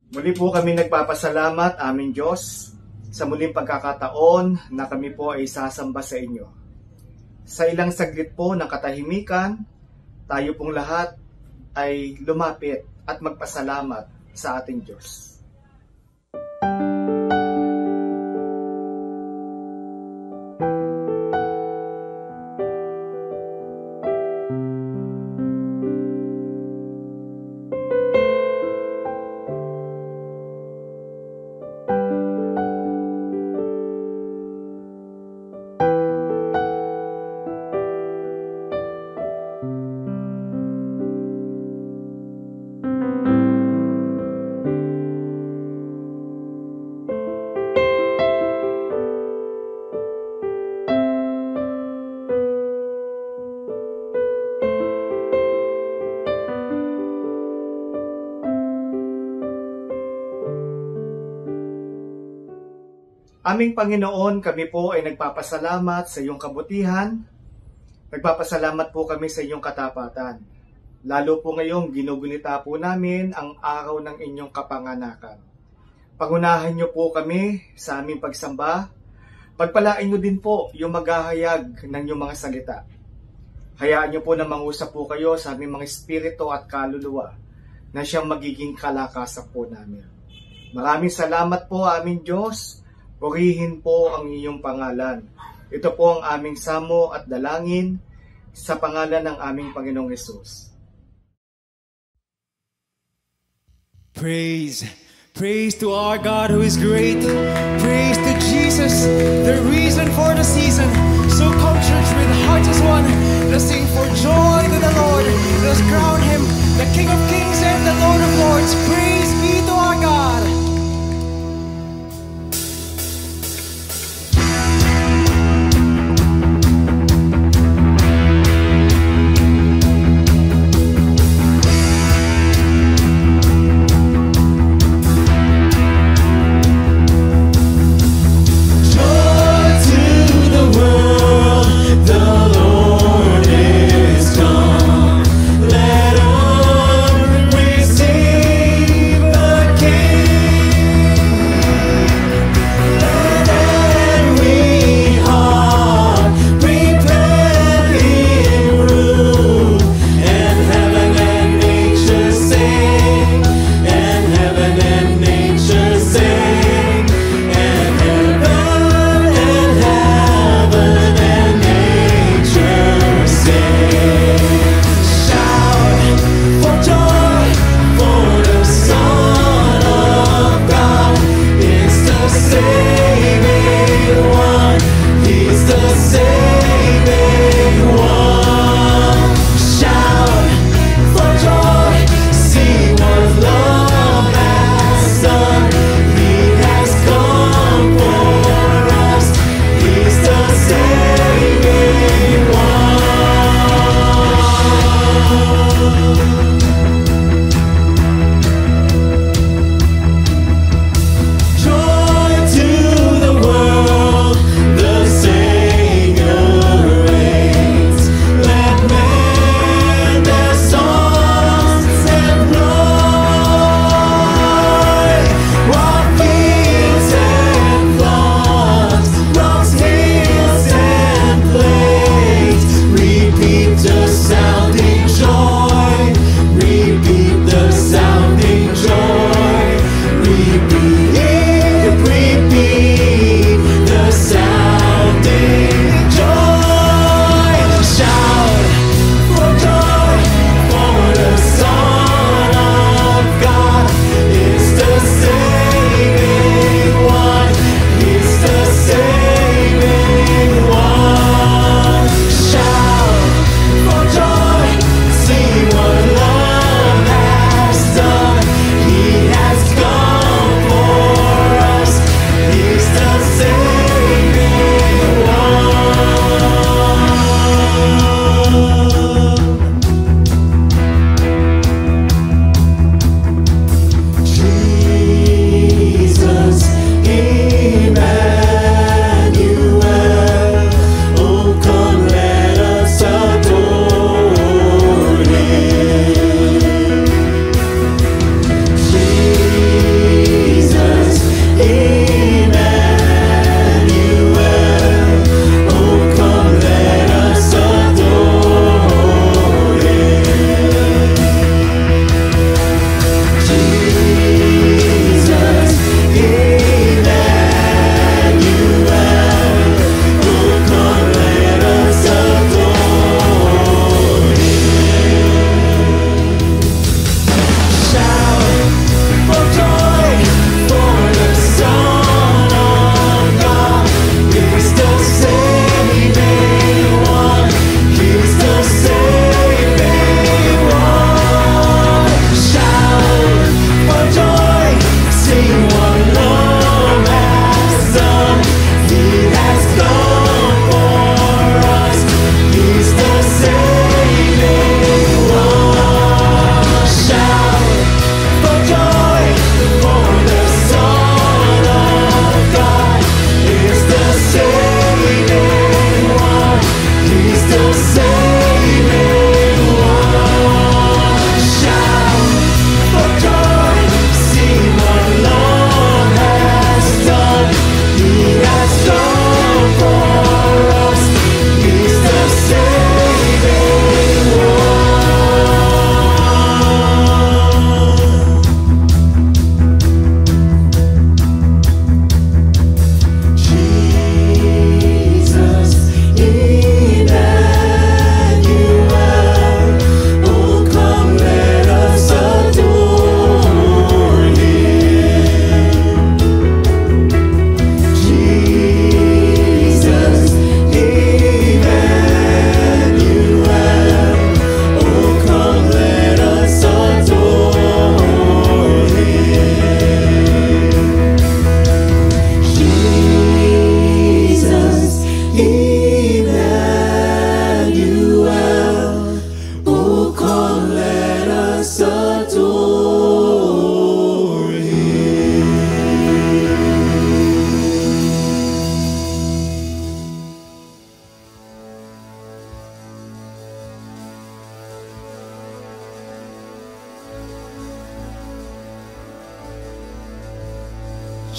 Muli po kami nagpapasalamat, aming Diyos, sa muling pagkakataon na kami po ay sasamba sa inyo. Sa ilang saglit po ng katahimikan, tayo pong lahat ay lumapit at magpasalamat sa ating Diyos. Aming Panginoon, kami po ay nagpapasalamat sa iyong kabutihan. Nagpapasalamat po kami sa iyong katapatan. Lalo po ngayong ginugunita po namin ang araw ng inyong kapanganakan. Pangunahan niyo po kami sa aming pagsamba. Pagpalain niyo din po yung maghahayag ng iyong mga salita. Hayaan niyo po na mangusap po kayo sa aming mga espiritu at kaluluwa na siyang magiging kalakasan po namin. Maraming salamat po aming Diyos. Purihin po ang iyong pangalan. Ito po ang aming samo at dalangin sa pangalan ng aming Panginoong Hesus. Praise to our God who is great. Praise to Jesus, the reason for the season. So come church with hearts as one. Let's sing for joy to the Lord. Let's crown Him the King of Kings and the Lord of Lords. Praise be to our God. Sing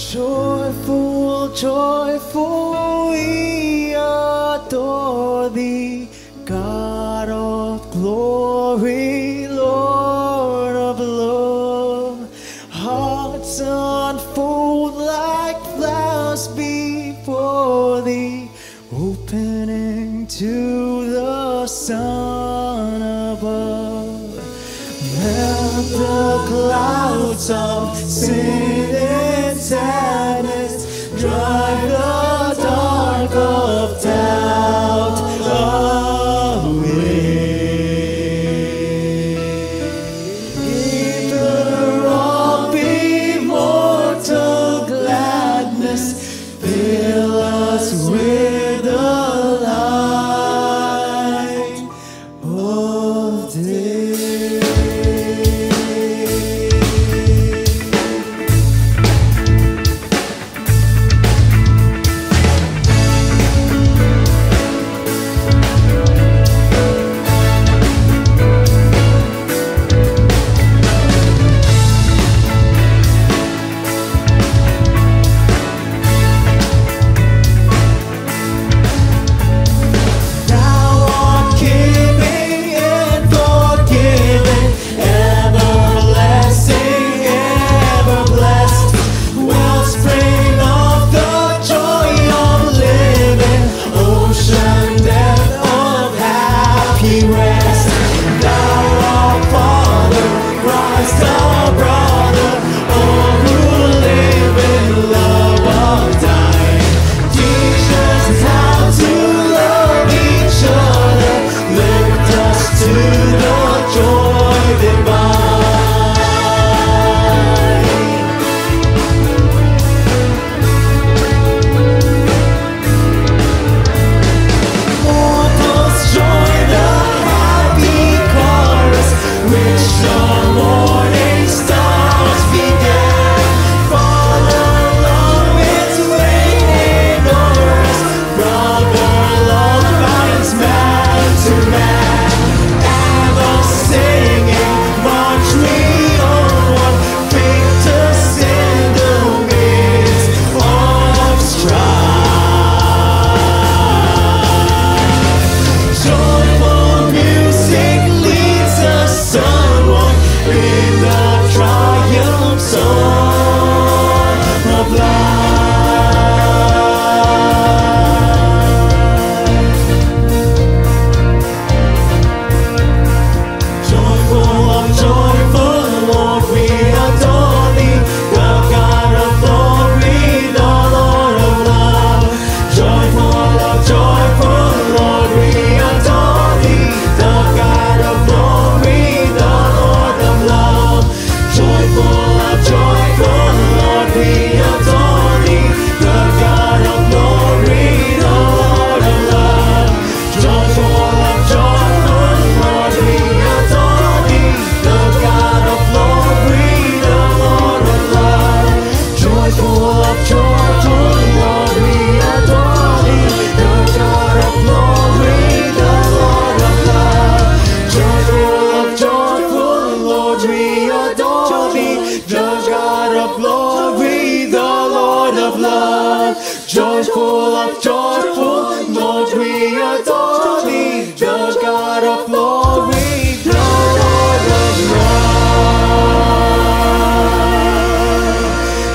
Joyful, joyful, we adore thee, God of glory, Lord of love. Hearts unfold like flowers before thee, opening to the sun above. Melt the clouds of sin and sadness, drive the dark of doubt away. Giver of immortal gladness, fill us with the light of day. Joyful of joyful, Lord, we adore thee, the God of glory, the Lord of love.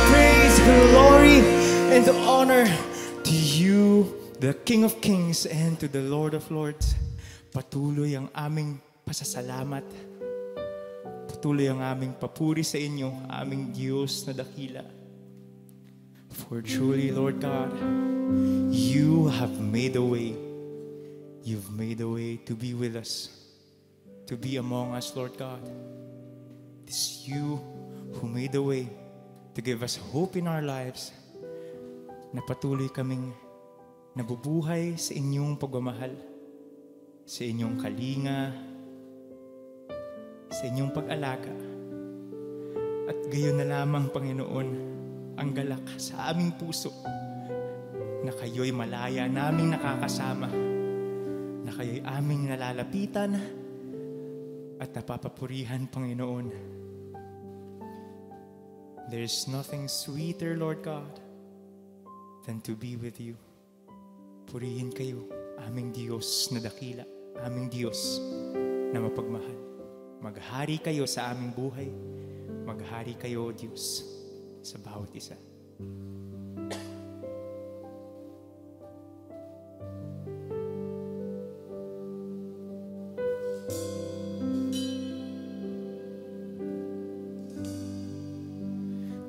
Praise, glory, and honor to you, the King of Kings, and to the Lord of Lords. Patuloy ang aming pasasalamat. Patuloy ang aming papuri sa inyo, aming Diyos na dakila. For truly, Lord God, you have made a way. You've made a way to be with us, to be among us, Lord God. It is you who made a way to give us hope in our lives, na patuloy kaming nabubuhay sa inyong pagmamahal, sa inyong kalinga, sa inyong pag-alaga. At gayon na lamang, Panginoon, ang galak sa aming puso na kayo'y malaya naming nakakasama, na kayo'y aming nalalapitan at napapapurihan, Panginoon. There's nothing sweeter, Lord God, than to be with you. Purihin kayo, aming Diyos na dakila, aming Diyos na mapagmahal. Maghari kayo sa aming buhay. Maghari kayo, Diyos, sa bawat isa.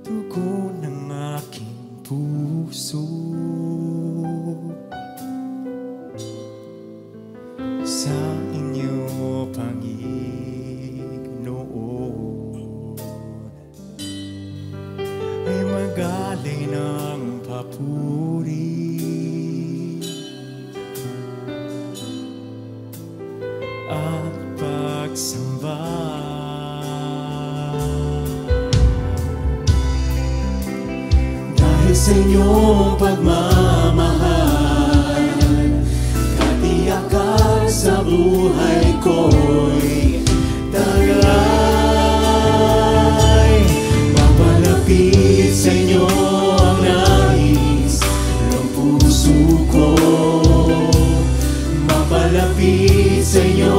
Tugo ng aking puso, sa inyo, Panginoon, ay magaling ng papuri at pagsamba. Dahil sa inyong pagmamahal, katiyakan sa buhay ko'y tagay. Mapalapit sa inyo ang nais ng puso ko. Mapalapit sa inyo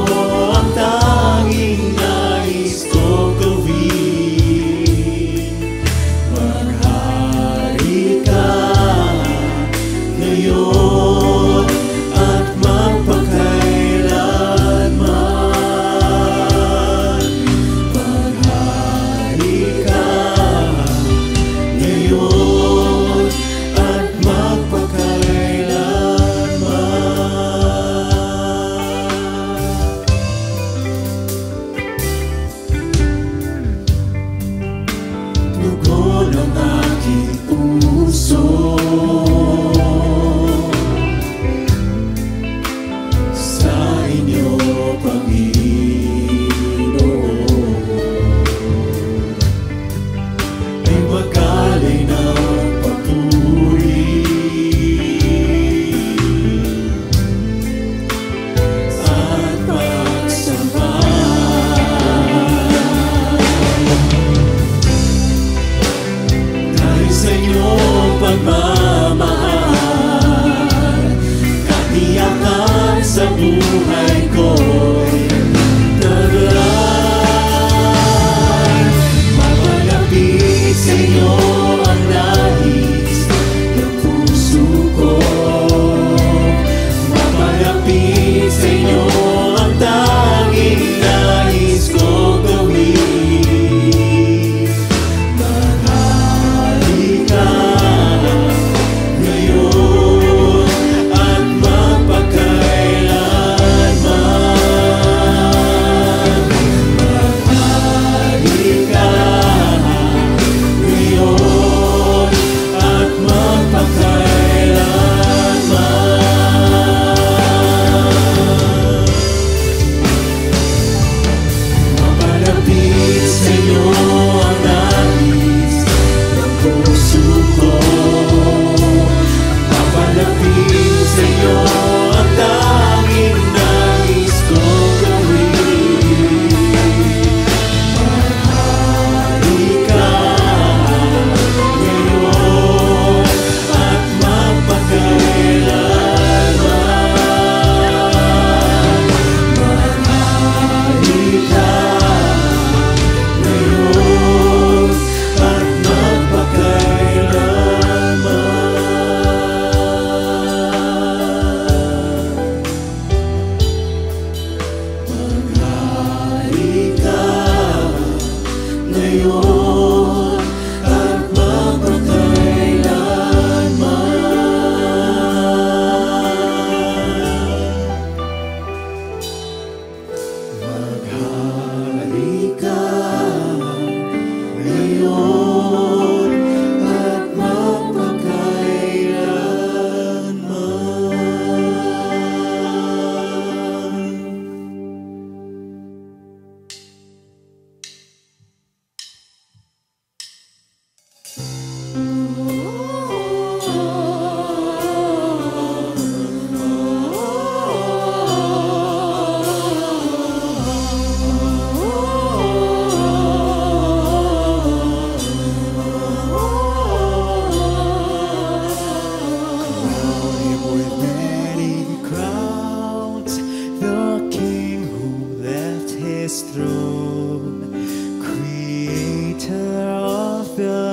ang tanging nais ko gawin. Maghari ka ngayon at magpakailanman.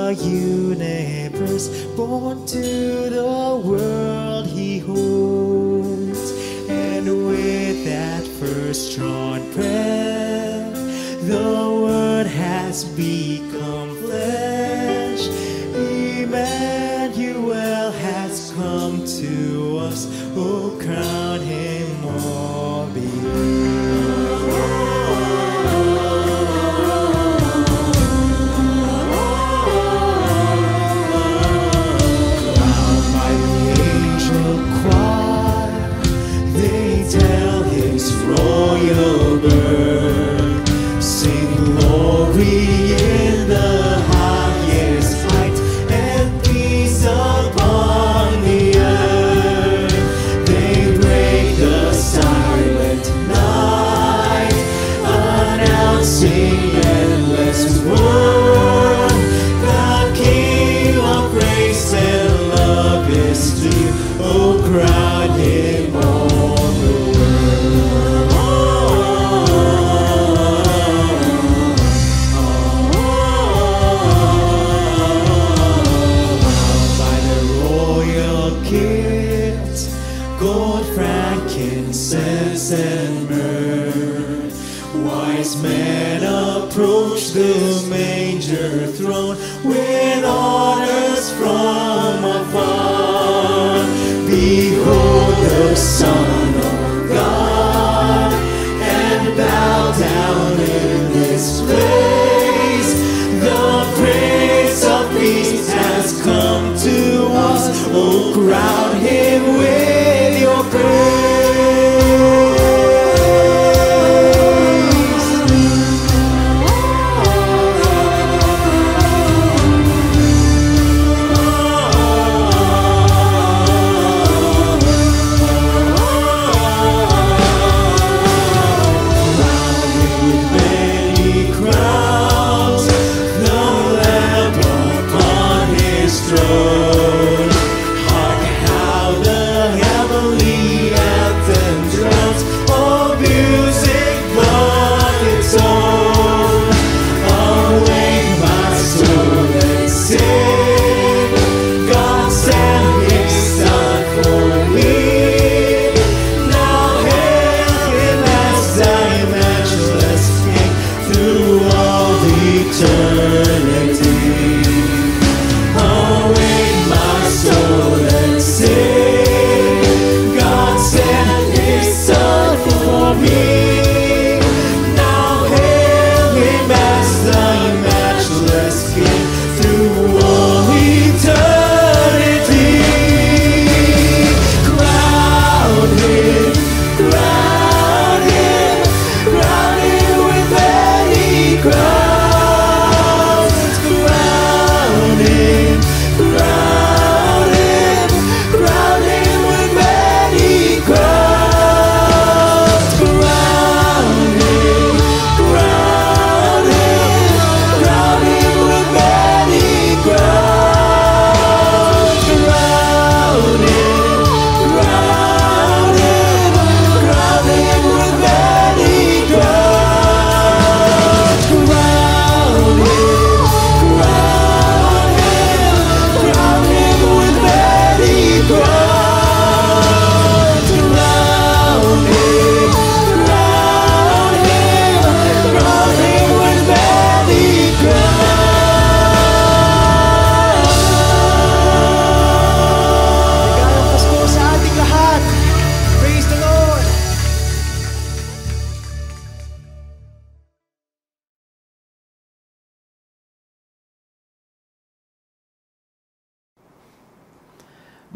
the universe, born to the world He holds. And with that first strong breath, the Word has become flesh. Emmanuel has come to us. Oh, crown Him more Crowned by the angel choir, they tell His royal birth. Sing glory in the highest height, and peace upon the earth. They break the silent night, announcing endless word. The King of grace and love is near. Oh, crown Him on the gifts, gold, frankincense, and myrrh. Wise men approach the manger throne with honors from afar. Behold the Son of God, and bow down in this place. The Prince of Peace has come to us. Oh, crown Him with your praise.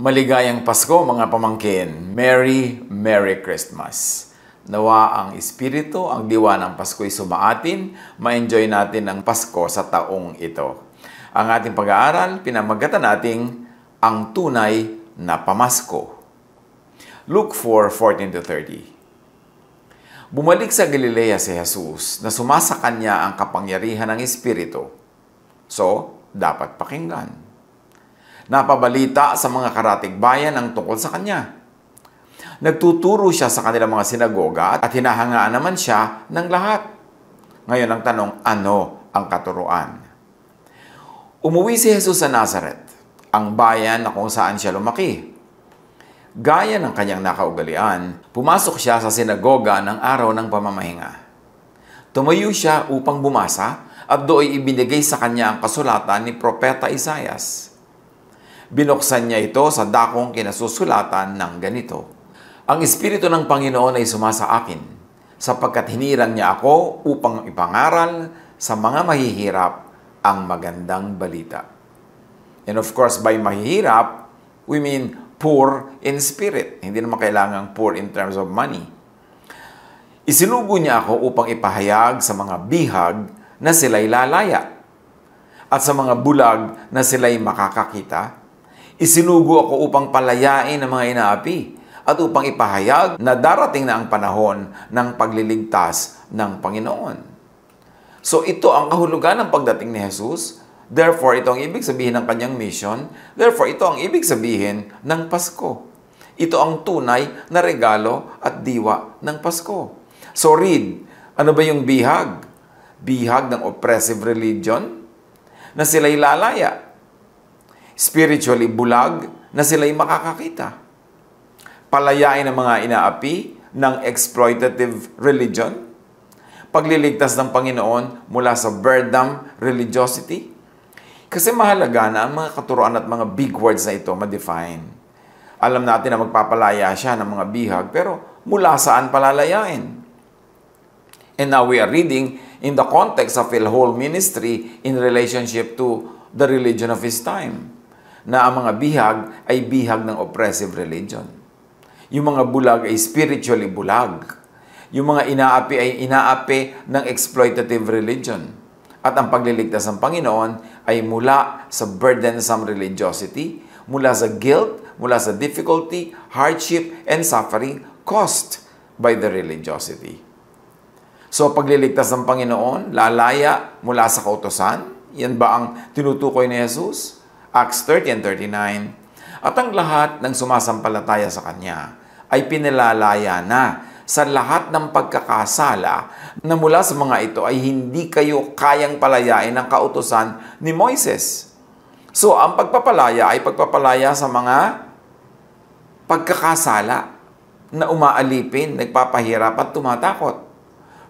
Maligayang Pasko mga pamangkin. Merry Christmas. Nawa ang Espiritu, ang diwa ng Pasko'y sumaatin, ma-enjoy natin ang Pasko sa taong ito. Ang ating pag-aaral, pinamagatan nating ang tunay na pamasko. Luke 4:14-30. Bumalik sa Galilea si Jesus na sumasa kanya ang kapangyarihan ng Espiritu. So, dapat pakinggan. Napabalita sa mga karatig bayan ang tungkol sa kanya. Nagtuturo siya sa kanilang mga sinagoga at hinahangaan naman siya ng lahat. Ngayon ang tanong, ano ang katuruan? Umuwi si Jesus sa Nazareth, ang bayan na kung saan siya lumaki. Gaya ng kanyang nakaugalian, pumasok siya sa sinagoga ng araw ng pamamahinga. Tumayo siya upang bumasa at do'y ibinigay sa kanya ang kasulatan ni Propeta Isaias. Binuksan niya ito sa dakong kinasusulatan ng ganito: Ang Espiritu ng Panginoon ay sumasa akin, sapagkat hinirang niya ako upang ipangaral sa mga mahihirap ang magandang balita. And of course, by mahihirap, we mean poor in spirit. Hindi naman kailangang poor in terms of money. Isinugo niya ako upang ipahayag sa mga bihag na sila'y lalaya at sa mga bulag na sila'y makakakita. Isinugo ako upang palayain ang mga inaapi at upang ipahayag na darating na ang panahon ng pagliligtas ng Panginoon. So ito ang kahulugan ng pagdating ni Jesus. Therefore, ito ang ibig sabihin ng kanyang mission. Therefore, ito ang ibig sabihin ng Pasko. Ito ang tunay na regalo at diwa ng Pasko. So read, ano ba yung bihag? Bihag ng oppressive religion na sila'y lalaya. Spiritually bulag na sila'y makakakita. Palayain ang mga inaapi ng exploitative religion. Pagliligtas ng Panginoon mula sa beardam religiosity. Kasi mahalaga na ang mga katuruan at mga big words na ito ma-define. Alam natin na magpapalaya siya ng mga bihag, pero mula saan palalayain? And now we are reading in the context of his whole ministry in relationship to the religion of his time. Na ang mga bihag ay bihag ng oppressive religion. Yung mga bulag ay spiritually bulag. Yung mga inaapi ay inaapi ng exploitative religion. At ang pagliligtas ng Panginoon ay mula sa burdensome religiosity, mula sa guilt, mula sa difficulty, hardship, and suffering caused by the religiosity. So pagliligtas ng Panginoon, lalaya mula sa kautusan, yan ba ang tinutukoy ni Jesus? Acts 30 and 39. At ang lahat ng sumasampalataya sa Kanya ay pinilalaya na sa lahat ng pagkakasala na mula sa mga ito ay hindi kayo kayang palayain ng kautusan ni Moises. So, ang pagpapalaya ay pagpapalaya sa mga pagkakasala na umaalipin, nagpapahirap at tumatakot.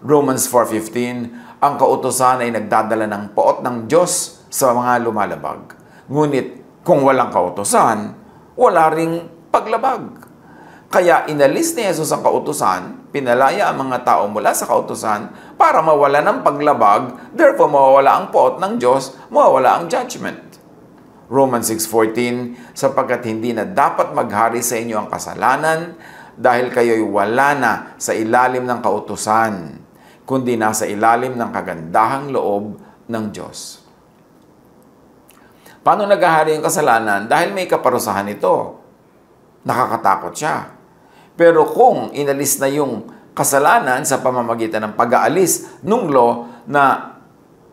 Romans 4:15, ang kautusan ay nagdadala ng poot ng Diyos sa mga lumalabag. Ngunit kung walang kautusan, wala ring paglabag. Kaya inalis ni Jesus ang kautusan, pinalaya ang mga tao mula sa kautusan para mawala ng paglabag, therefore mawawala ang poot ng Diyos, mawawala ang judgment. Romans 6:14, sapagkat hindi na dapat maghari sa inyo ang kasalanan dahil kayo'y wala na sa ilalim ng kautusan, kundi nasa ilalim ng kagandahang loob ng Diyos. Paano naghahari ang kasalanan? Dahil may kaparusahan ito. Nakakatakot siya. Pero kung inalis na yung kasalanan sa pamamagitan ng pag-aalis nung law na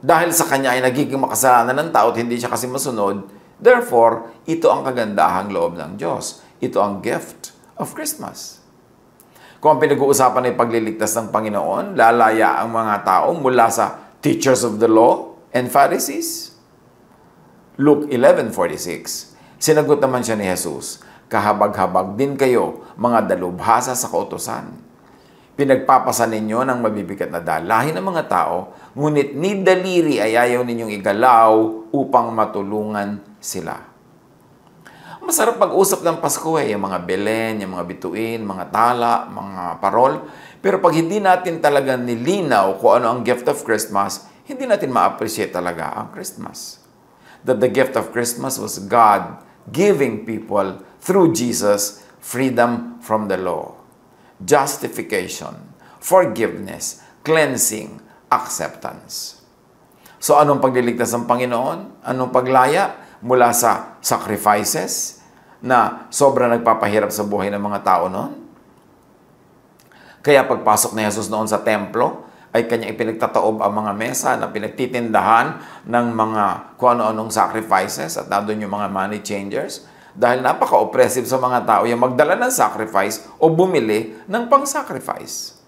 dahil sa kanya ay nagiging makasalanan ng tao at hindi siya kasi masunod, therefore, ito ang kagandahang loob ng Diyos. Ito ang gift of Christmas. Kung ang pinag-uusapan ay pagliligtas ng Panginoon, lalaya ang mga tao mula sa teachers of the law and Pharisees. Luke 11:46, sinagot naman siya ni Jesus, kahabag-habag din kayo, mga dalubhasa sa kautusan. Pinagpapasan ninyo ng mabibigat na dalahin ng mga tao, ngunit ni daliri ay ayaw ninyong igalaw upang matulungan sila. Masarap pag-usap ng Pasko yung mga belen, yung mga bituin, mga tala, mga parol. Pero pag hindi natin talaga nilinaw kung ano ang gift of Christmas, hindi natin ma-appreciate talaga ang Christmas. That the gift of Christmas was God giving people through Jesus freedom from the law, justification, forgiveness, cleansing, acceptance. So anong pagliligtas ng Panginoon? Anong paglaya? Mula sa sacrifices na sobra nagpapahirap sa buhay ng mga tao noon. Kaya pagpasok ni Jesus noon sa templo, ay kanyang ipinagtataob ang mga mesa na pinagtitindahan ng mga kung ano-anong sacrifices at nandun yung mga money changers dahil napaka-oppressive sa mga tao yung magdala ng sacrifice o bumili ng pang-sacrifice.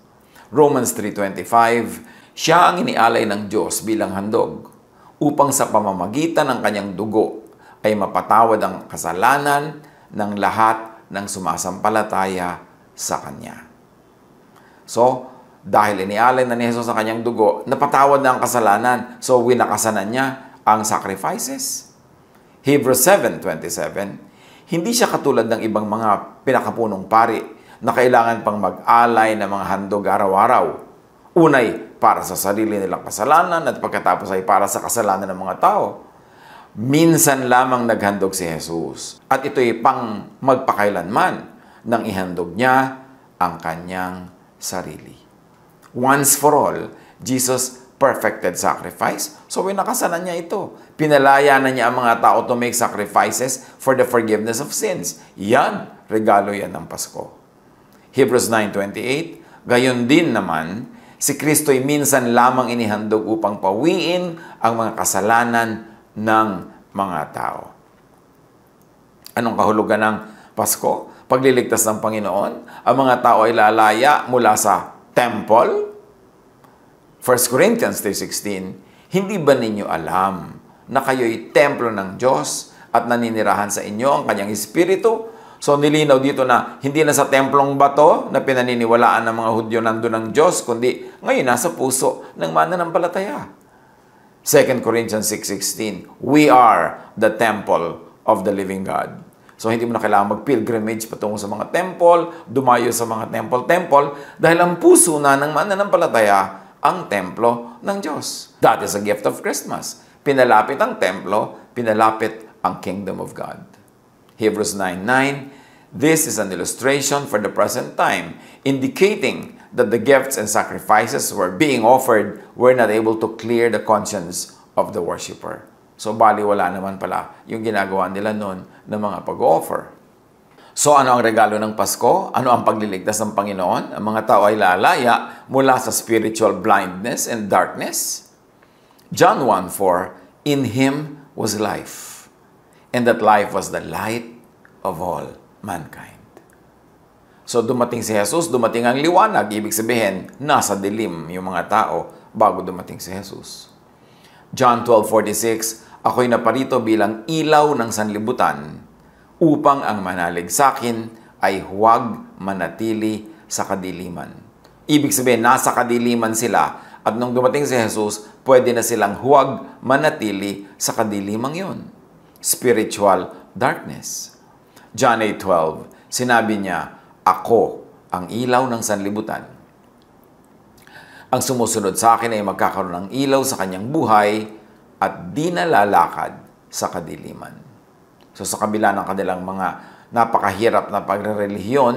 Romans 3:25, siya ang inialay ng Diyos bilang handog upang sa pamamagitan ng kanyang dugo ay mapatawad ang kasalanan ng lahat ng sumasampalataya sa kanya. So, dahil inialay na ni Jesus sa kanyang dugo, napatawad na ang kasalanan. So, winakasanan niya ang sacrifices. Hebrews 7:27, hindi siya katulad ng ibang mga pinakapunong pari na kailangan pang mag-alay ng mga handog araw-araw. Unay, para sa sarili nilang kasalanan at pagkatapos ay para sa kasalanan ng mga tao. Minsan lamang naghandog si Jesus at ito'y pang magpakailanman nang ihandog niya ang kanyang sarili. Once for all, Jesus perfected sacrifice. So, winakasanan niya ito. Pinalaya na niya ang mga tao to make sacrifices for the forgiveness of sins. Yan, regalo yan ng Pasko. Hebrews 9:28, gayon din naman, si Kristo'y minsan lamang inihandog upang pawiin ang mga kasalanan ng mga tao. Anong kahulugan ng Pasko? Pagliligtas ng Panginoon, ang mga tao ay lalaya mula sa temple. 1 Corinthians 3:16, hindi ba ninyo alam na kayo'y templo ng Diyos at naninirahan sa inyo ang kanyang Espiritu? So nilinaw dito na hindi na sa templong bato na pinaniniwalaan ng mga Hudyo nandun ng Diyos, kundi ngayon nasa puso ng mananampalataya. 2 Corinthians 6:16, we are the temple of the living God. So hindi mo na kailangan mag-pilgrimage patungo sa mga temple, dumayo sa mga temple, dahil ang puso na ng mananampalataya ang templo ng Diyos. That is a gift of Christmas. Pinalapit ang templo, pinalapit ang kingdom of God. Hebrews 9:9, this is an illustration for the present time, indicating that the gifts and sacrifices were being offered were not able to clear the conscience of the worshiper. So, baliwala naman pala yung ginagawa nila noon ng mga pag-offer. So, ano ang regalo ng Pasko? Ano ang pagliligtas ng Panginoon? Ang mga tao ay lalaya mula sa spiritual blindness and darkness. John 1:4, in Him was life, and that life was the light of all mankind. So, dumating si Jesus, dumating ang liwanag. Ibig sabihin, nasa dilim yung mga tao bago dumating si Jesus. John 12:46, ako'y naparito bilang ilaw ng sanlibutan upang ang manalig sa akin ay huwag manatili sa kadiliman. Ibig sabihin, nasa kadiliman sila at nung dumating si Jesus, pwede na silang huwag manatili sa kadilimang yon. Spiritual darkness. John 8:12, sinabi niya, ako ang ilaw ng sanlibutan. Ang sumusunod sa akin ay magkakaroon ng ilaw sa kanyang buhay at di nalalakad sa kadiliman. So sa kabila ng kanilang mga napakahirap na pagrerelihiyon,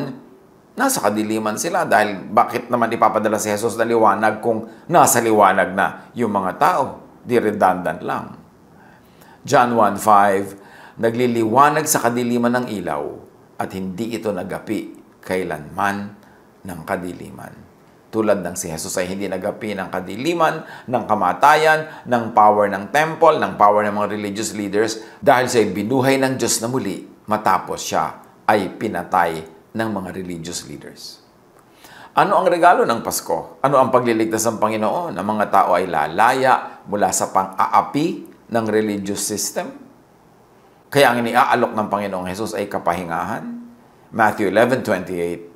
nasa kadiliman sila dahil bakit naman ipapadala si Jesus na liwanag kung nasa liwanag na yung mga tao? Di redundant lang. John 1:5, nagliliwanag sa kadiliman ng ilaw at hindi ito nagapi kailanman ng kadiliman. Tulad ng si Jesus ay hindi nagapi ng kadiliman, ng kamatayan, ng power ng temple, ng power ng mga religious leaders dahil siya ay binuhay ng Diyos na muli matapos siya ay pinatay ng mga religious leaders. Ano ang regalo ng Pasko? Ano ang pagliligtas ng Panginoon? Ang mga tao ay lalaya mula sa pang-aapi ng religious system. Kaya ang iniaalok ng Panginoong Jesus ay kapahingahan. Matthew 11:28,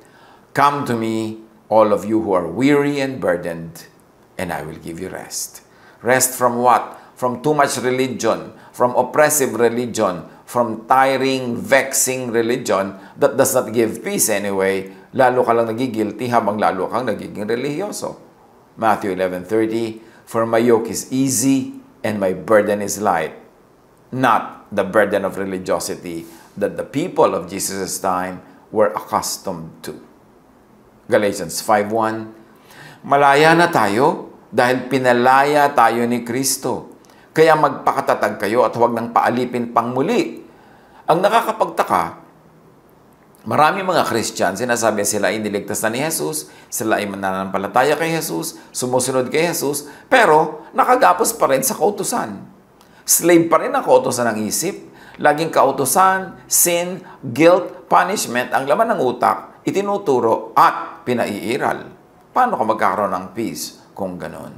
come to me, all of you who are weary and burdened, and I will give you rest. Rest from what? From too much religion, from oppressive religion, from tiring, vexing religion that does not give peace anyway. Lalo ka lang nagigilty habang lalo kang nagiging religyoso. Matthew 11:30, for my yoke is easy and my burden is light. Not the burden of religiosity that the people of Jesus' time were accustomed to. Galatians 5:1, malaya na tayo dahil pinalaya tayo ni Kristo. Kaya magpakatatag kayo at huwag nang paalipin pang muli. Ang nakakapagtaka, marami mga Christian, sinasabi sila ay niligtas na ni Jesus, sila ay mananampalataya kay Jesus, sumusunod kay Jesus, pero nakagapos pa rin sa kautusan. Slave pa rin ang kautusan ng isip. Laging kautusan, sin, guilt, punishment, ang laman ng utak, itinuturo at pinaiiral. Paano ka magkakaroon ng peace kung ganon?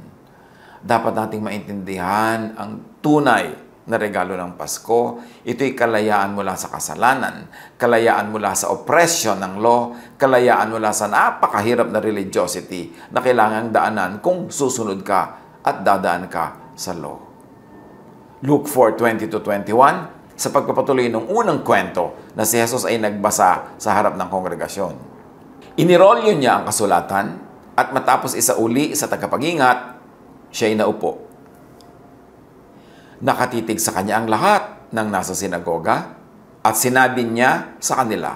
dapat nating maintindihan ang tunay na regalo ng Pasko. Ito'y kalayaan mula sa kasalanan, kalayaan mula sa oppression ng law, kalayaan mula sa napakahirap na religiosity na kailangang daanan kung susunod ka at dadaan ka sa law. Luke 4:20-21, sa pagpapatuloy ng unang kwento na si Jesus ay nagbasa sa harap ng kongregasyon. Inirolyo niya ang kasulatan at matapos isauli sa tagapag-ingat, siya'y naupo. Nakatitig sa kanya ang lahat ng nasa sinagoga at sinabi niya sa kanila,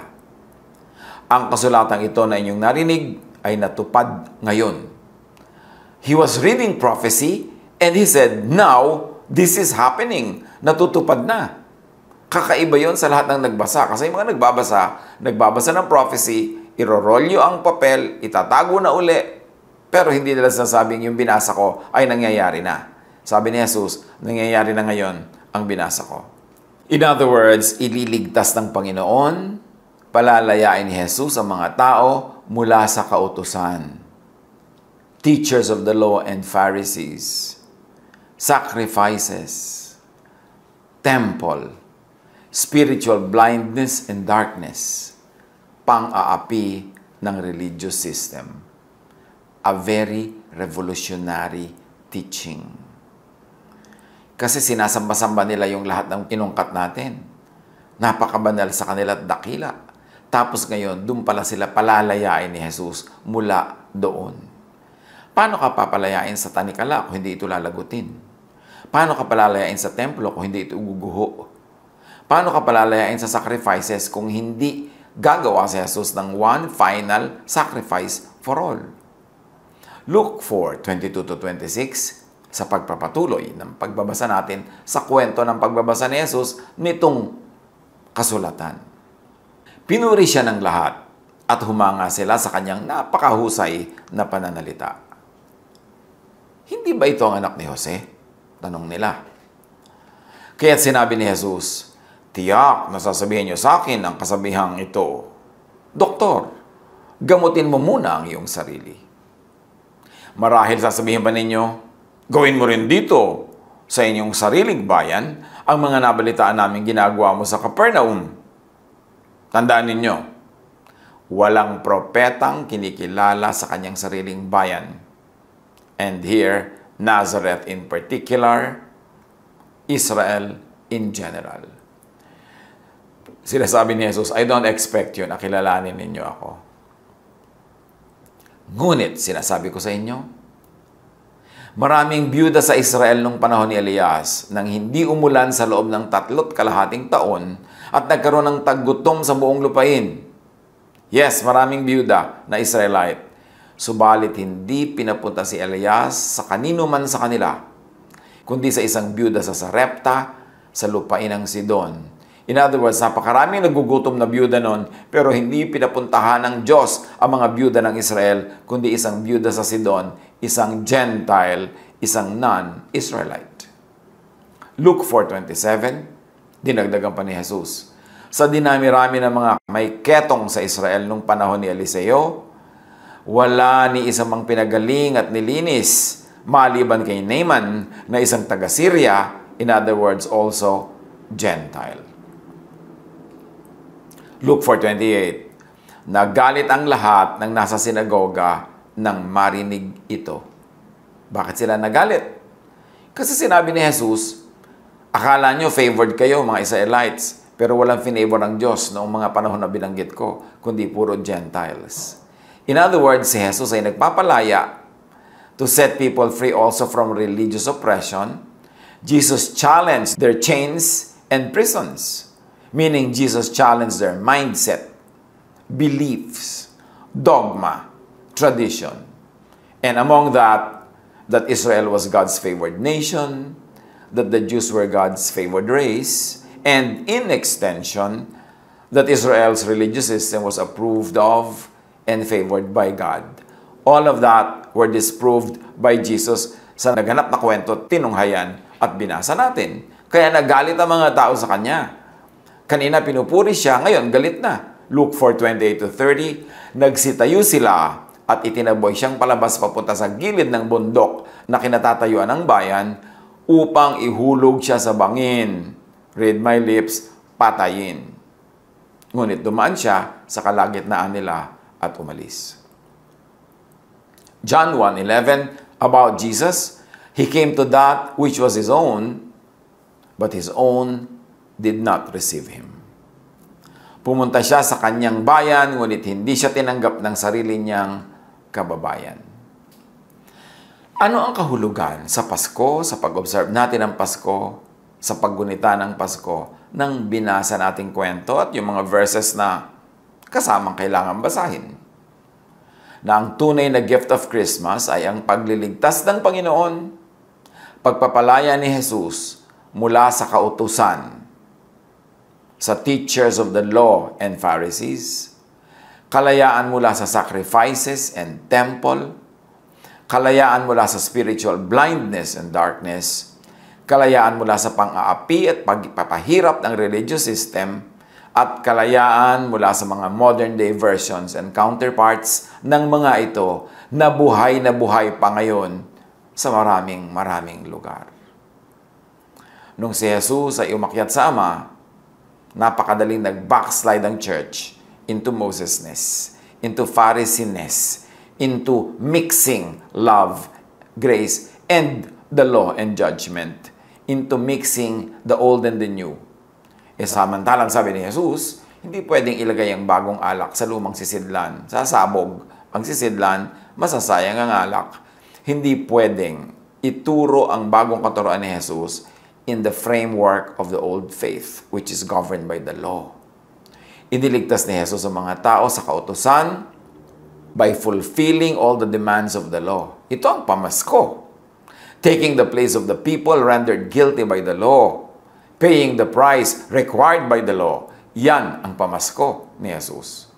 ang kasulatang ito na inyong narinig ay natupad ngayon. He was reading prophecy and he said, now, this is happening. Natutupad na. Kakaiba yon sa lahat ng nagbasa. Kasi yung mga nagbabasa ng prophecy, irorolyo ang papel, itatago na uli, pero hindi nila sinasabing yung binasa ko ay nangyayari na. Sabi ni Jesus, nangyayari na ngayon ang binasa ko. In other words, ililigtas ng Panginoon, palalayain ni Jesus ang mga tao mula sa kautusan. Teachers of the law and Pharisees, sacrifices, temple, spiritual blindness and darkness, pang-aapi ng religious system. A very revolutionary teaching. Kasi sinasamba-samba nila yung lahat ng inungkat natin. Napakabanal sa kanila at dakila. Tapos ngayon, doon pala sila palalayain ni Jesus mula doon. Paano ka papalayain sa tanikala kung hindi ito lalagutin? Paano ka palalayain sa templo kung hindi ito guguho? Paano ka palalayain sa sacrifices kung hindi gagawa si Jesus ng one final sacrifice for all? Luke 4:22-26, sa pagpapatuloy ng pagbabasa natin sa kwento ng pagbabasa ni Jesus nitong kasulatan. Pinuri siya ng lahat at humanga sila sa kanyang napakahusay na pananalita. Hindi ba ito ang anak ni Jose? Tanong nila. Kaya't sinabi ni Jesus, tiyak na sasabihin niyo sa akin ang kasabihang ito, Doktor, gamutin mo muna ang iyong sarili. Marahil sasabihin pa ninyo, gawin mo rin dito sa inyong sariling bayan ang mga nabalitaan namin ginagawa mo sa Capernaum. Tandaan ninyo, walang propetang kinikilala sa kanyang sariling bayan. And here, Nazareth in particular, Israel in general. Sila sabi ni Jesus, I don't expect you na kilalanin ninyo ako. Ngunit, sinasabi ko sa inyo, maraming byuda sa Israel nung panahon ni Elias nang hindi umulan sa loob ng 3.5 taon at nagkaroon ng taggutom sa buong lupain. Yes, maraming byuda na Israelite. Subalit hindi pinapunta si Elias sa kanino man sa kanila, kundi sa isang byuda sa Sarepta, sa lupain ng Sidon. In other words, napakaraming nagugutom na byuda noon, pero hindi pinapuntahan ng Diyos ang mga byuda ng Israel, kundi isang byuda sa Sidon, isang Gentile, isang non-Israelite. Luke 4:27, dinagdagan pa ni Jesus. Sa dinami-rami ng mga may ketong sa Israel nung panahon ni Eliseo, wala ni isang mang pinagaling at nilinis, maliban kay Naaman na isang taga-Syria, in other words, also Gentile. Luke 4:28, nagalit ang lahat ng nasa sinagoga nang marinig ito. Bakit sila nagalit? Kasi sinabi ni Jesus, akala nyo favored kayo mga Israelites, pero walang finavor ng Diyos noong mga panahon na binanggit ko, kundi puro Gentiles. In other words, si Jesus ay nagpapalaya to set people free also from religious oppression. Jesus challenged their chains and prisons. Meaning, Jesus challenged their mindset, beliefs, dogma, tradition. And among that Israel was God's favored nation, that the Jews were God's favored race, and in extension, that Israel's religious system was approved of and favored by God. All of that were disproved by Jesus sa naganap na kwento, tinunghayan at binasa natin. Kaya nagalit ang mga tao sa Kanya. Kanina pinupuri siya, ngayon galit na. Luke 4:28-30, nagsitayo sila at itinaboy siyang palabas papunta sa gilid ng bundok na kinatatayuan ng bayan upang ihulog siya sa bangin. Read my lips, patayin. Ngunit dumaan siya sa kalagitnaan nila at umalis. John 1:11 about Jesus, He came to that which was His own, but His own did not receive Him. Pumunta siya sa kanyang bayan, ngunit hindi siya tinanggap ng sarili niyang kababayan. Ano ang kahulugan sa Pasko, sa pag-observe natin ng Pasko, sa paggunita ng Pasko, nang binasa nating kwento at yung mga verses na kasamang kailangan basahin? Na ang tunay na gift of Christmas ay ang pagliligtas ng Panginoon, pagpapalaya ni Jesus mula sa kautusan, sa teachers of the law and Pharisees, kalayaan mula sa sacrifices and temple, kalayaan mula sa spiritual blindness and darkness, kalayaan mula sa pang-aapi at pagpapahirap ng religious system, at kalayaan mula sa mga modern-day versions and counterparts ng mga ito na buhay pa ngayon sa maraming lugar. Nung si Jesus ay umakyat sa Ama, napakadaling nag-backslide ang church into Mosesness, into Pharisiness, into mixing love, grace, and the law and judgment, into mixing the old and the new. Samantalang sabi ni Jesus, hindi pwedeng ilagay ang bagong alak sa lumang sisidlan. Sasabog ang sisidlan, masasayang ang alak. Hindi pwedeng ituro ang bagong katuruan ni Jesus in the framework of the old faith, which is governed by the law. Iniligtas ni Jesus ang mga tao sa kautusan by fulfilling all the demands of the law. Ito ang pamasko. Taking the place of the people rendered guilty by the law, paying the price required by the law. Yan ang pamasko ni Jesus.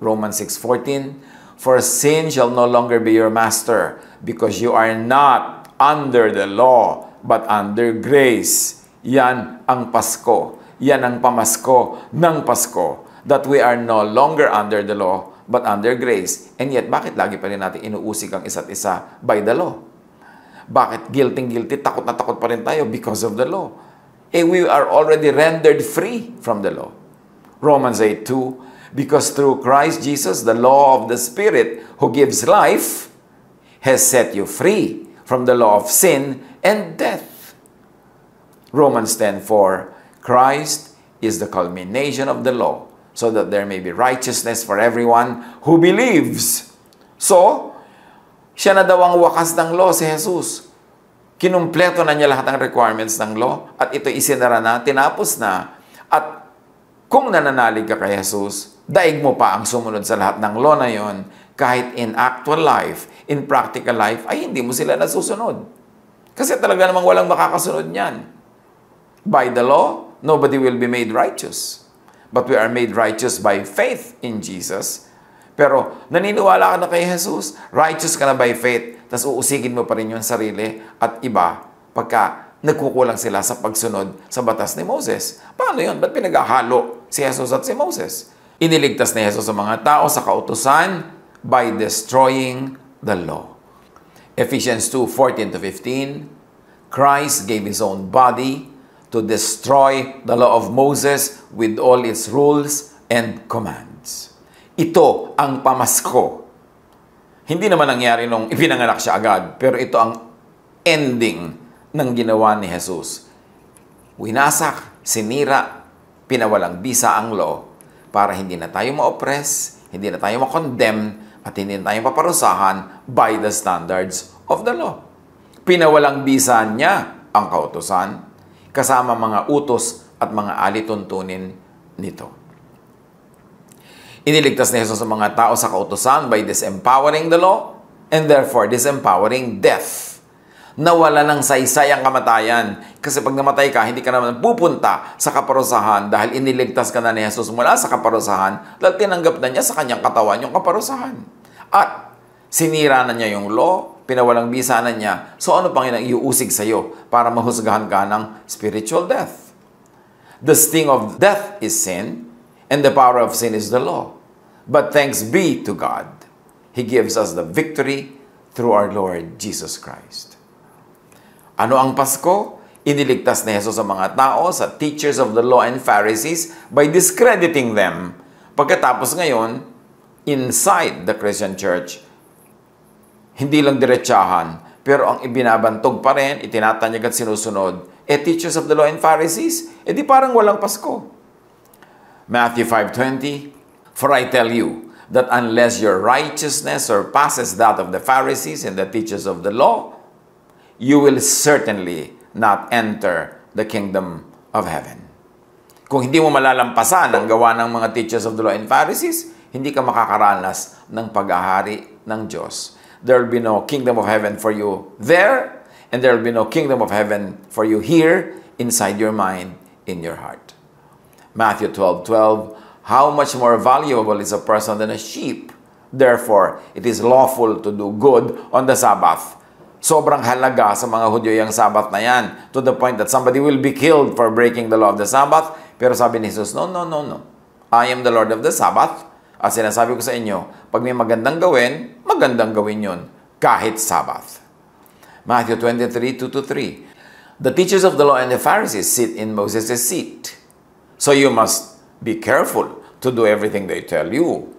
Romans 6:14, for sin shall no longer be your master, because you are not under the law, but under grace. Yan ang Pasko. Yan ang pamasko ng Pasko. That we are no longer under the law, but under grace. And yet, bakit lagi pa rin natin inuusig ang isa't isa by the law? Bakit guilty, takot na takot pa rin tayo because of the law? We are already rendered free from the law. Romans 8:2, because through Christ Jesus, the law of the Spirit who gives life has set you free from the law of sin and death. Romans 10:4, Christ is the culmination of the law, so that there may be righteousness for everyone who believes. So, siya na daw ang wakas ng law, si Jesus. Kinumpleto na niya lahat ng requirements ng law at ito isinara na, tinapos na. At kung nananalig ka kay Jesus, daig mo pa ang sumunod sa lahat ng law na yon, kahit in actual life, in practical life, ay hindi mo sila nasusunod. Kasi talaga namang walang makakasunod niyan. By the law, nobody will be made righteous. But we are made righteous by faith in Jesus. Pero naniniwala ka na kay Jesus, righteous ka na by faith, tapos uusigin mo pa rin yung sarili at iba pagka nagkukulang sila sa pagsunod sa batas ni Moses. Paano yun? Ba't pinaghahalo si Jesus at si Moses? Iniligtas ni Jesus sa mga tao sa kautusan by destroying the law. Ephesians 2:14-15, Christ gave His own body to destroy the law of Moses with all its rules and commands. Ito ang pamasko. Hindi naman nangyari nung ipinanganak siya agad, pero ito ang ending ng ginawa ni Jesus. Winasak, sinira, pinawalang bisa ang law para hindi na tayo ma-oppress, hindi na tayo ma-condemn, at hindi na tayo paparusahan by the standards of the law. Pinawalang bisa niya ang kautusan, kasama mga utos at mga alituntunin nito. Iniligtas ni Jesus ang mga tao sa kautusan by disempowering the law and therefore disempowering death. Nawala ng saysay ang kamatayan. Kasi pag namatay ka, hindi ka naman pupunta sa kaparusahan dahil iniligtas ka na ni Jesus mula sa kaparusahan dahil tinanggap na niya sa kanyang katawan yung kaparusahan. At sinira na niya yung law, pinawalang bisa na niya. So ano pang iuusig sa iyo para mahusgahan ka ng spiritual death? The sting of death is sin, and the power of sin is the law. But thanks be to God, He gives us the victory through our Lord Jesus Christ. Ano ang Pasko? Iniligtas ni Jesus ang mga tao sa teachers of the law and Pharisees by discrediting them. Pagkatapos ngayon, inside the Christian Church, hindi lang diretsahan, pero ang ibinabantog pa rin, itinatanyag at sinusunod, teachers of the law and Pharisees, di parang walang Pasko. Matthew 5:20, "For I tell you, that unless your righteousness surpasses that of the Pharisees and the teachers of the law, you will certainly not enter the kingdom of heaven." Kung hindi mo malalampasan ang gawa ng mga teachers of the law and Pharisees, hindi ka makakaranas ng pag-ahari ng Diyos. There will be no kingdom of heaven for you there, and there will be no kingdom of heaven for you here, inside your mind, in your heart. Matthew 12:12, "How much more valuable is a person than a sheep? Therefore, it is lawful to do good on the Sabbath." Sobrang halaga sa mga Hudyo yung Sabbath na yan, to the point that somebody will be killed for breaking the law of the Sabbath. Pero sabi ni Jesus, no. I am the Lord of the Sabbath. At sinasabi ko sa inyo, pag may magandang gawin yun, kahit Sabbath. Matthew 23:2-3, "The teachers of the law and the Pharisees sit in Moses' seat. So you must be careful to do everything they tell you."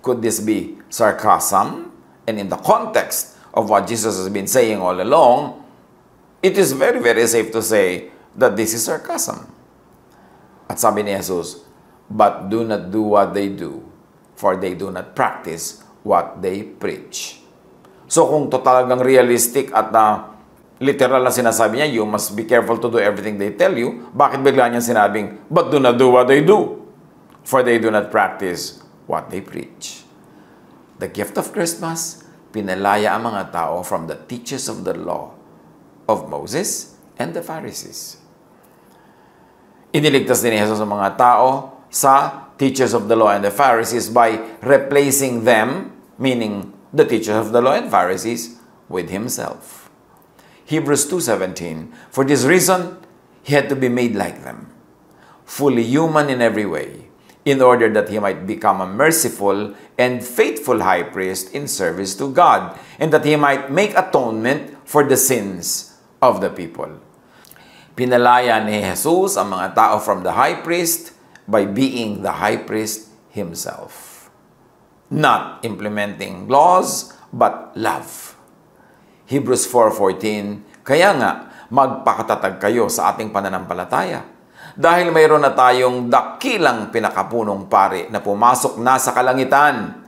Could this be sarcasm? And in the context of what Jesus has been saying all along, it is very, very safe to say that this is sarcasm. At sabi ni Jesus, "But do not do what they do, for they do not practice what they preach." So kung talagang realistic at literal na sinasabi niya, you must be careful to do everything they tell you, bakit bigla niya sinabing, "But do not do what they do, for they do not practice what they preach"? The gift of Christmas, pinalaya ang mga tao from the teachers of the law of Moses and the Pharisees. Iniligtas din ni Jesus ang mga tao sa teachers of the law and the Pharisees by replacing them, meaning the teachers of the law and Pharisees, with himself. Hebrews 2:17, "For this reason, he had to be made like them, fully human in every way, in order that he might become a merciful and faithful high priest in service to God, and that he might make atonement for the sins of the people." Pinalaya ni Jesus ang mga tao from the high priest by being the high priest himself. Not implementing laws, but love. Hebrews 4:14, "Kaya nga, magpakatatag kayo sa ating pananampalataya, dahil mayroon na tayong dakilang pinakapunong pari na pumasok na sa kalangitan,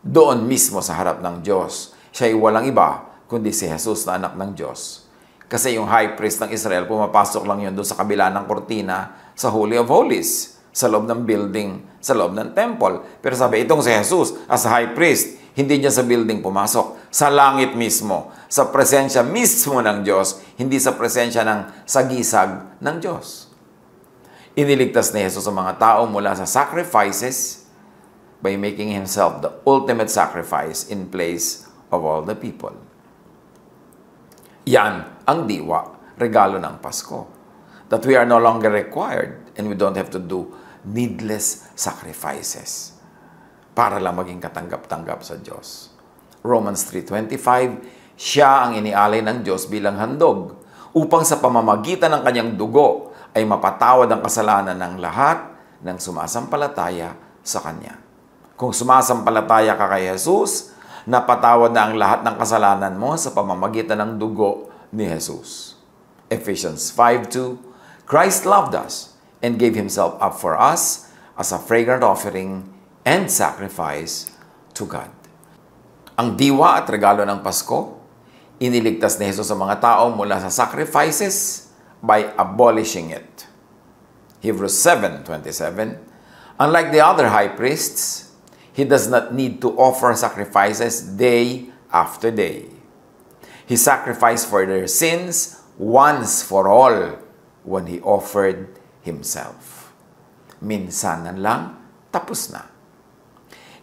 doon mismo sa harap ng Diyos. Siya'y walang iba, kundi si Jesus na anak ng Diyos." Kasi yung high priest ng Israel, pumapasok lang yun doon sa kabila ng kortina sa Holy of Holies, sa loob ng building, sa loob ng temple. Pero sabi, itong si Jesus, as high priest, hindi niya sa building pumasok, sa langit mismo, sa presensya mismo ng Diyos, hindi sa presensya ng sagisag ng Diyos. Iniligtas ni Jesus ang mga tao mula sa sacrifices by making himself the ultimate sacrifice in place of all the people. Yan ang diwa, regalo ng Pasko. That we are no longer required and we don't have to do needless sacrifices para lang maging katanggap-tanggap sa Diyos. Romans 3:25, "Siya ang inialay ng Diyos bilang handog, upang sa pamamagitan ng kanyang dugo ay mapatawad ang kasalanan ng lahat ng sumasampalataya sa Kanya." Kung sumasampalataya ka kay Jesus, napatawad na ang lahat ng kasalanan mo sa pamamagitan ng dugo ni Jesus. Ephesians 5:2, "Christ loved us and gave himself up for us as a fragrant offering and sacrifice to God." Ang diwa at regalo ng Pasko, iniligtas ni Jesus sa mga tao mula sa sacrifices by abolishing it. Hebrews 7:27, "Unlike the other high priests, he does not need to offer sacrifices day after day. He sacrificed for their sins once for all when he offered himself." Minsanan lang, tapos na.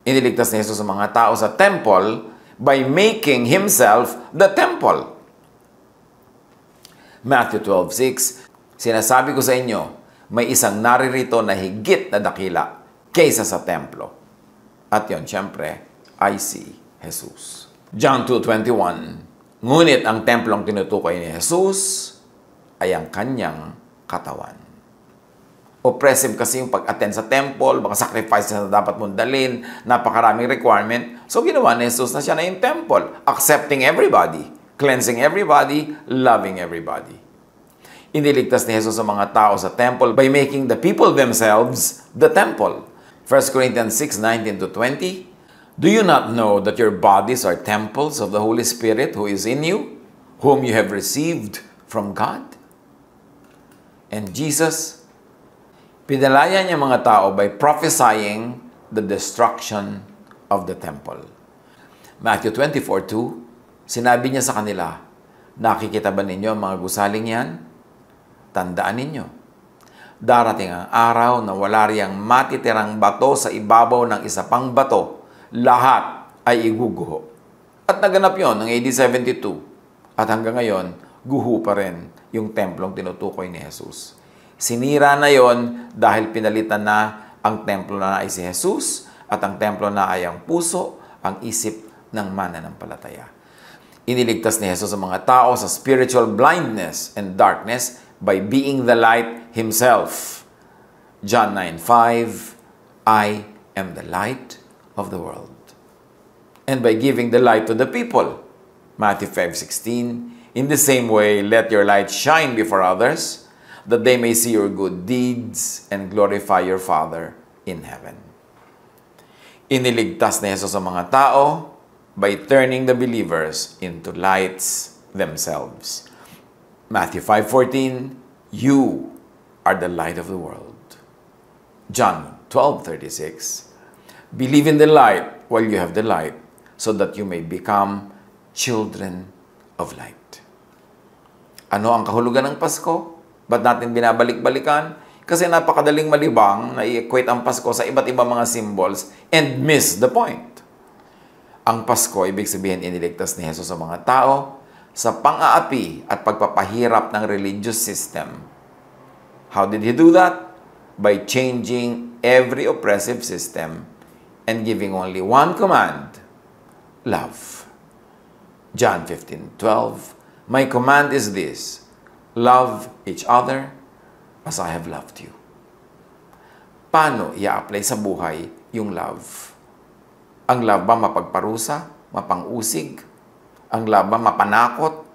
Iniligtas ni Jesus sa mga tao sa temple by making himself the temple. Matthew 12:6, "Sinasabi ko sa inyo, may isang naririto na higit na dakila kaysa sa templo." At yon, siyempre, ay si Jesus. John 2:21, ngunit ang templong tinutukoy ni Jesus ay ang kanyang katawan. Oppressive kasi yung pag-attend sa temple, mga sacrifices na dapat mong dalhin, napakaraming requirement. So ginawa ni Jesus na siya na yung temple, accepting everybody, cleansing everybody, loving everybody. Iniligtas ni Jesus sa mga tao sa temple by making the people themselves the temple. 1 Corinthians 6:19-20, do you not know that your bodies are temples of the Holy Spirit who is in you, whom you have received from God? And Jesus, pinalaya niya mga tao by prophesying the destruction of the temple. Matthew 24:2, sinabi niya sa kanila, nakikita ba ninyo ang mga gusaling yan? Tandaan ninyo, darating ang araw na wala riyang matitirang bato sa ibabaw ng isa pang bato, lahat ay iguguho. At naganap yon ng AD 72. At hanggang ngayon, guho pa rin yung templong tinutukoy ni Jesus. Sinira na yon dahil pinalitan na ang templo na ay si Jesus at ang templo na ay ang puso, ang isip ng mananampalataya. Iniligtas ni Jesus ang mga tao sa spiritual blindness and darkness by being the light Himself. John 9:5, I am the light of the world. And by giving the light to the people. Matthew 5:16, in the same way, let your light shine before others, that they may see your good deeds and glorify your Father in heaven. Iniligtas ni Jesus ang mga tao by turning the believers into lights themselves. Matthew 5:14, you are the light of the world. John 12:36, believe in the light while you have the light, so that you may become children of light. Ano ang kahulugan ng Pasko? Ba't natin binabalik-balikan? Kasi napakadaling malibang na i-equate ang Pasko sa iba't ibang mga symbols and miss the point. Ang Pasko, ibig sabihin, iniligtas ni Jesus sa mga tao sa pang-aapi at pagpapahirap ng religious system. How did He do that? By changing every oppressive system and giving only one command, love. John 15:12, my command is this, love each other as I have loved you. Paano i-apply sa buhay yung love? Ang love ba mapagparusa, mapang-usig? Ang love ba mapanakot?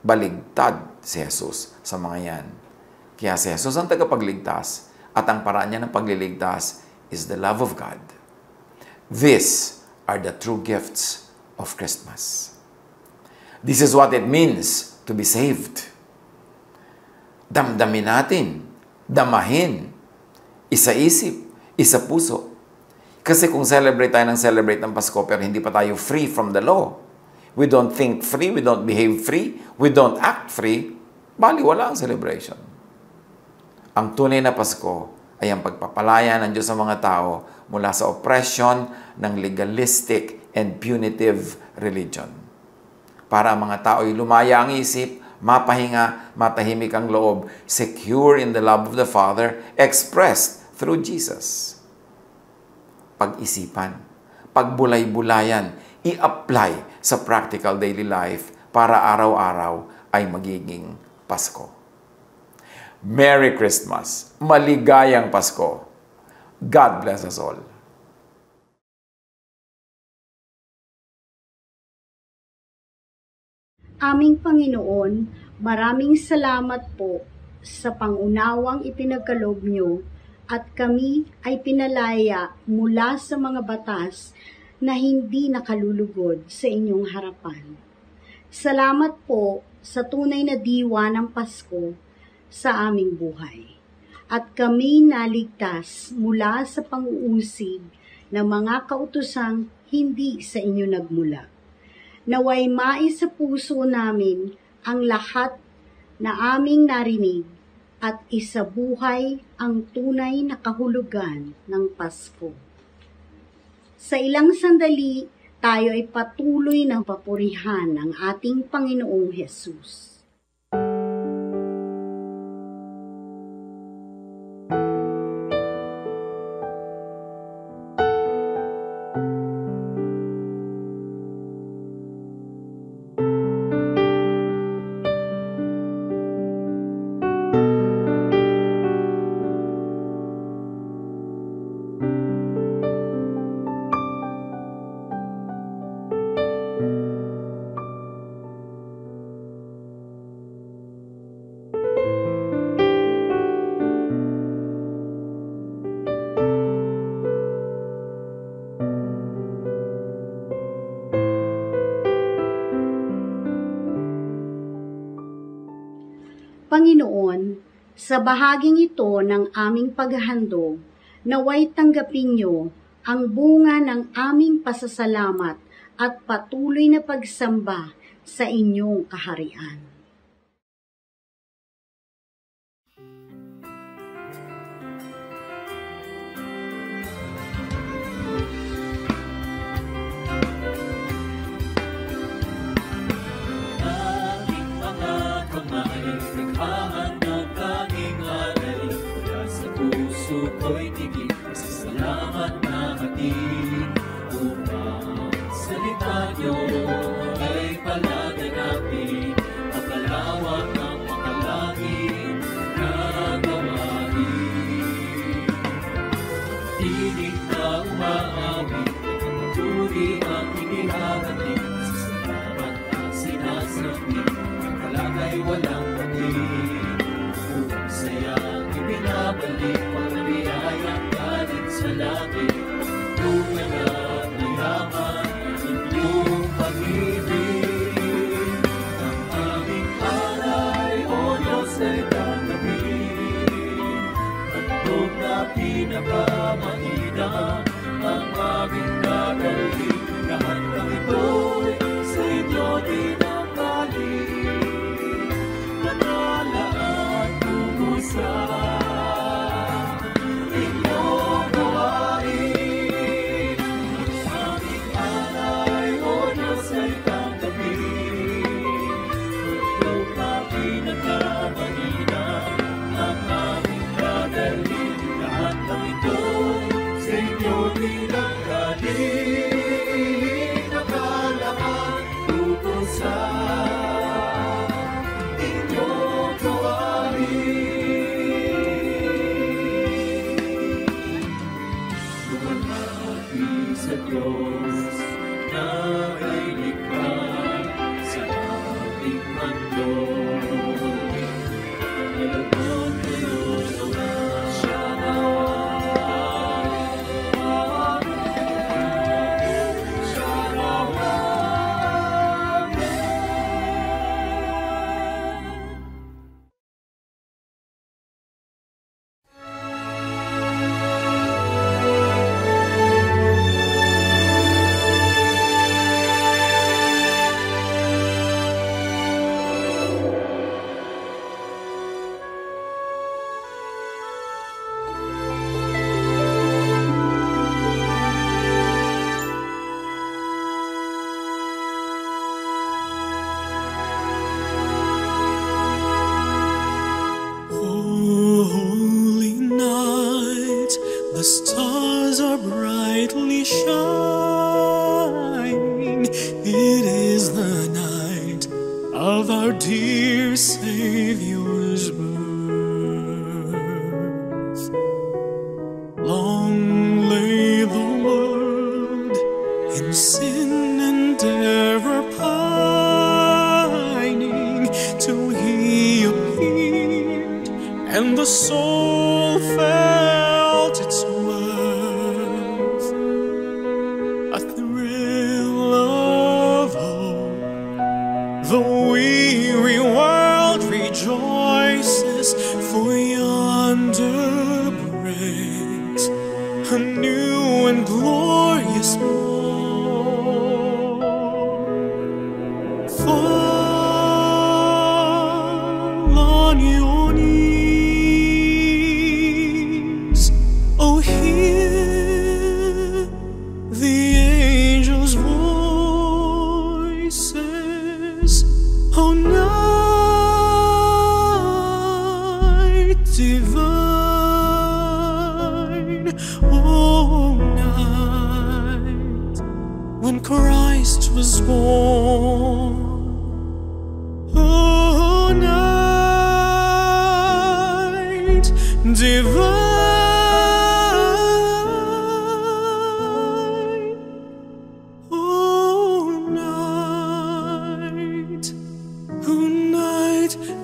Baligtad si Jesus sa mga yan. Kaya si Jesus ang tagapagligtas at ang paraan niya ng pagliligtas is the love of God. These are the true gifts of Christmas. This is what it means to be saved. Damdamin natin, damahin, isa-isip, isa-puso. Kasi kung celebrate ng Pasko pero hindi pa tayo free from the law, we don't think free, we don't behave free, we don't act free, baliwala ang celebration. Ang tunay na Pasko ay ang pagpapalaya ng Diyos sa mga tao mula sa oppression ng legalistic and punitive religion. Para ang mga tao ay lumaya ang isip, mapahinga, matahimik ang loob, secure in the love of the Father, expressed through Jesus. Pag-isipan, pagbulay-bulayan, i-apply sa practical daily life para araw-araw ay magiging Pasko. Merry Christmas! Maligayang Pasko! God bless us all! Aming Panginoon, maraming salamat po sa pangunawang ipinagkaloob niyo at kami ay pinalaya mula sa mga batas na hindi nakalulugod sa inyong harapan. Salamat po sa tunay na diwa ng Pasko sa aming buhay. At kami naligtas mula sa pang-uusig ng mga kautusang hindi sa inyo nagmula. Naway mais sa puso namin ang lahat na aming narinig at isabuhay ang tunay na kahulugan ng Pasko. Sa ilang sandali, tayo ay patuloy ng papurihan ng ating Panginoong Hesus. Panginoon, sa bahaging ito ng aming paghahandog, naway tanggapin niyo ang bunga ng aming pasasalamat at patuloy na pagsamba sa inyong kaharian. Ko'y tigil sa salamat na hatid upang salita niyo ay palaganapin at kalawang ng makalangin na gawain. Tinig na umaawit at patuloy ang inihahatid sa salamat na sinasabi ang kalagay walang hatid upang sayang ibinabalik ang galing sa langit, tunay na mayaman, inyong pag-ibig. Ang aming alay, O Diyos, ay tanggapin. Handog na pinakamahina, ang aming dadalhin. Lahat ng ito'y sa inyo dinamdalin. Manalaan tungo sa stars are brightly shining. It is the night of our dear Savior's birth. Long lay the world in sin and error pining, till He appeared, and the soul felt its worth. A thrill of hope, the weary world rejoices, for yonder breaks a new and glorious morn. Fall on your knees, oh, hear the angels' voices, oh, night divine, oh, night when Christ was born. Oh, night divine, oh, night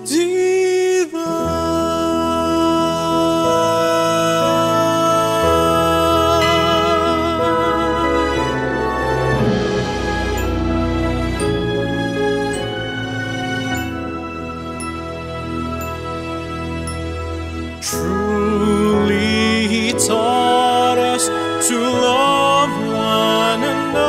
divine. taught us to love one another.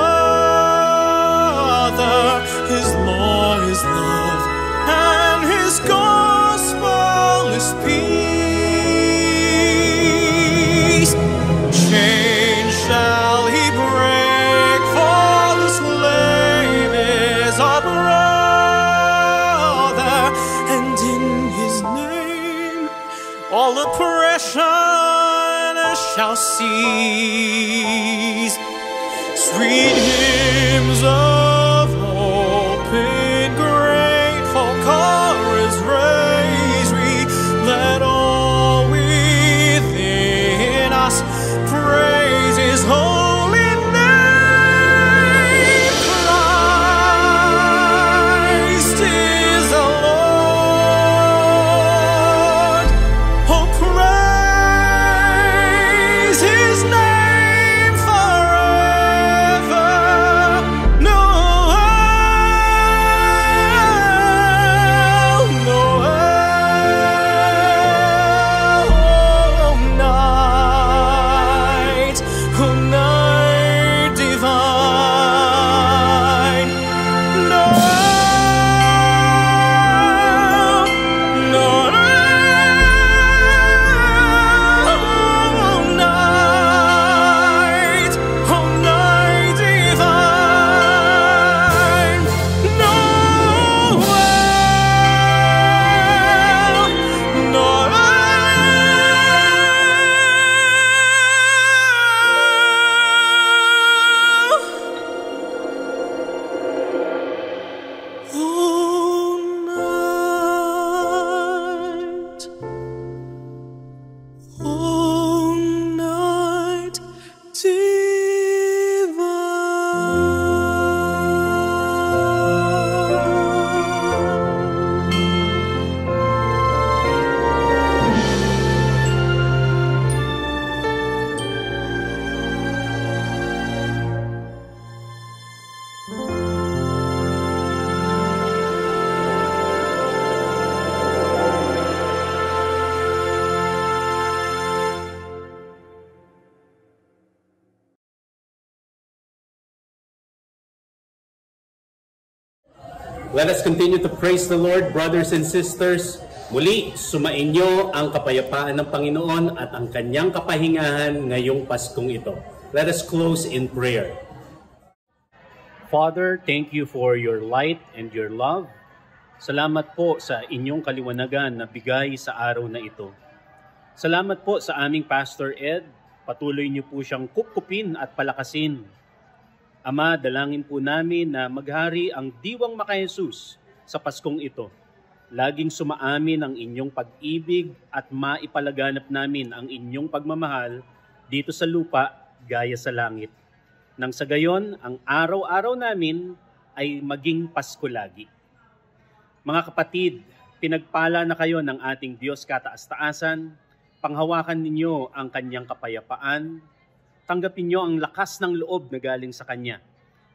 His law is love, and His gospel is peace. Chains shall He break, for the slave is our brother, and in His name all oppression shall cease. Sweet hymns of hope in grateful chorus raise we, let all within us praise His holy name. Christ is the Lord. Oh, praise His name forever. Noel, Noel, night, oh, night divine. Noel, Noel, night, oh, night divine. Noel, all night Let us continue to praise the Lord, brothers and sisters. Muli, sumainyo ang kapayapaan ng Panginoon at ang kanyang kapahingahan ngayong Paskong ito. Let us close in prayer. Father, thank you for your light and your love. Salamat po sa inyong kaliwanagan na bigay sa araw na ito. Salamat po sa aming Pastor Ed. Patuloy niyo po siyang kupkupin at palakasin. Ama, dalangin po namin na maghari ang diwang maka Jesus sa Paskong ito. Laging sumaamin ang inyong pag-ibig at maipalaganap namin ang inyong pagmamahal dito sa lupa gaya sa langit. Nang sa gayon, ang araw-araw namin ay maging Pasko lagi. Mga kapatid, pinagpala na kayo ng ating Diyos kataas-taasan, panghawakan ninyo ang kanyang kapayapaan, tanggapin nyo ang lakas ng loob na galing sa Kanya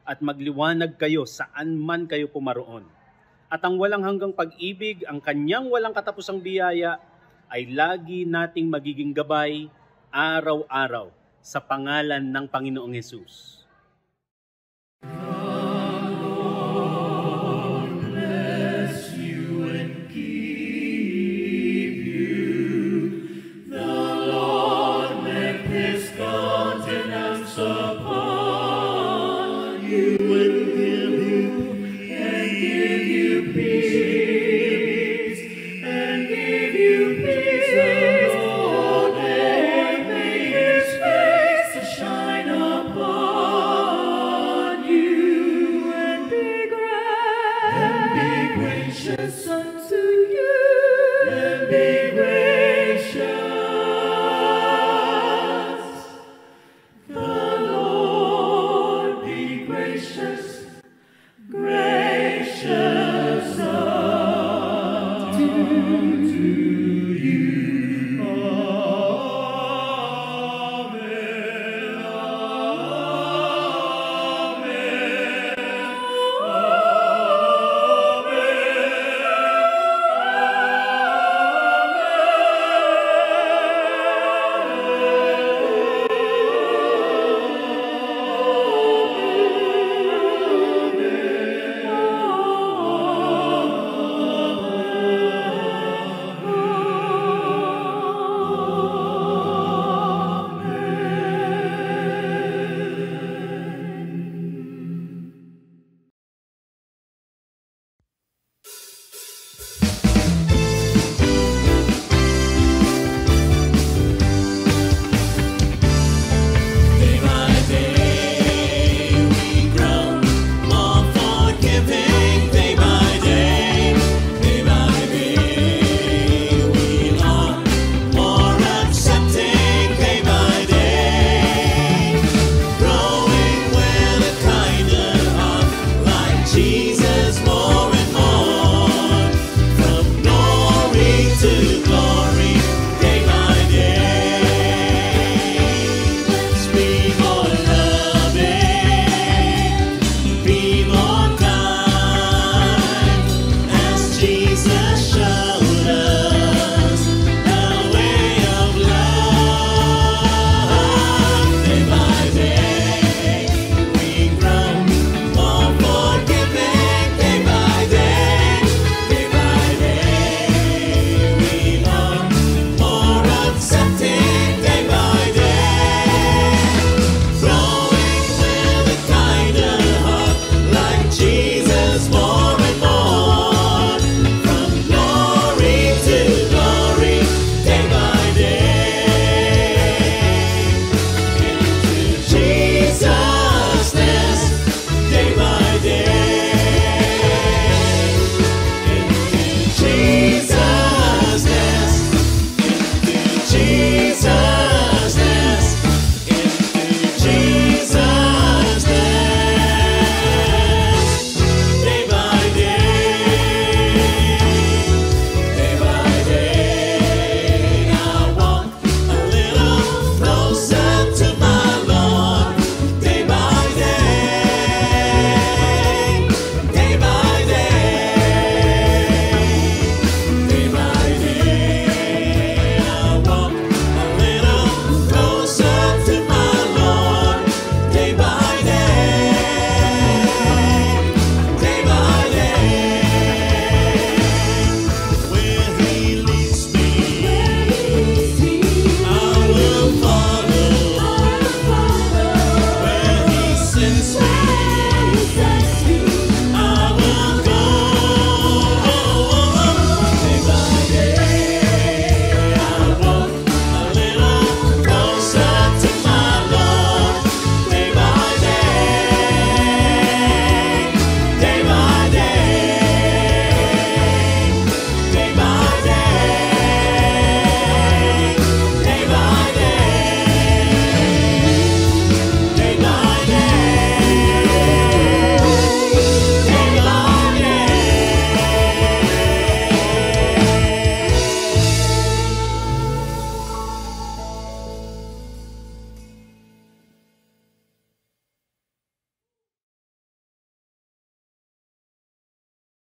at magliwanag kayo saan man kayo pumaroon. At ang walang hanggang pag-ibig, ang Kanyang walang katapusang biyaya ay lagi nating magiging gabay araw-araw sa pangalan ng Panginoong Hesus.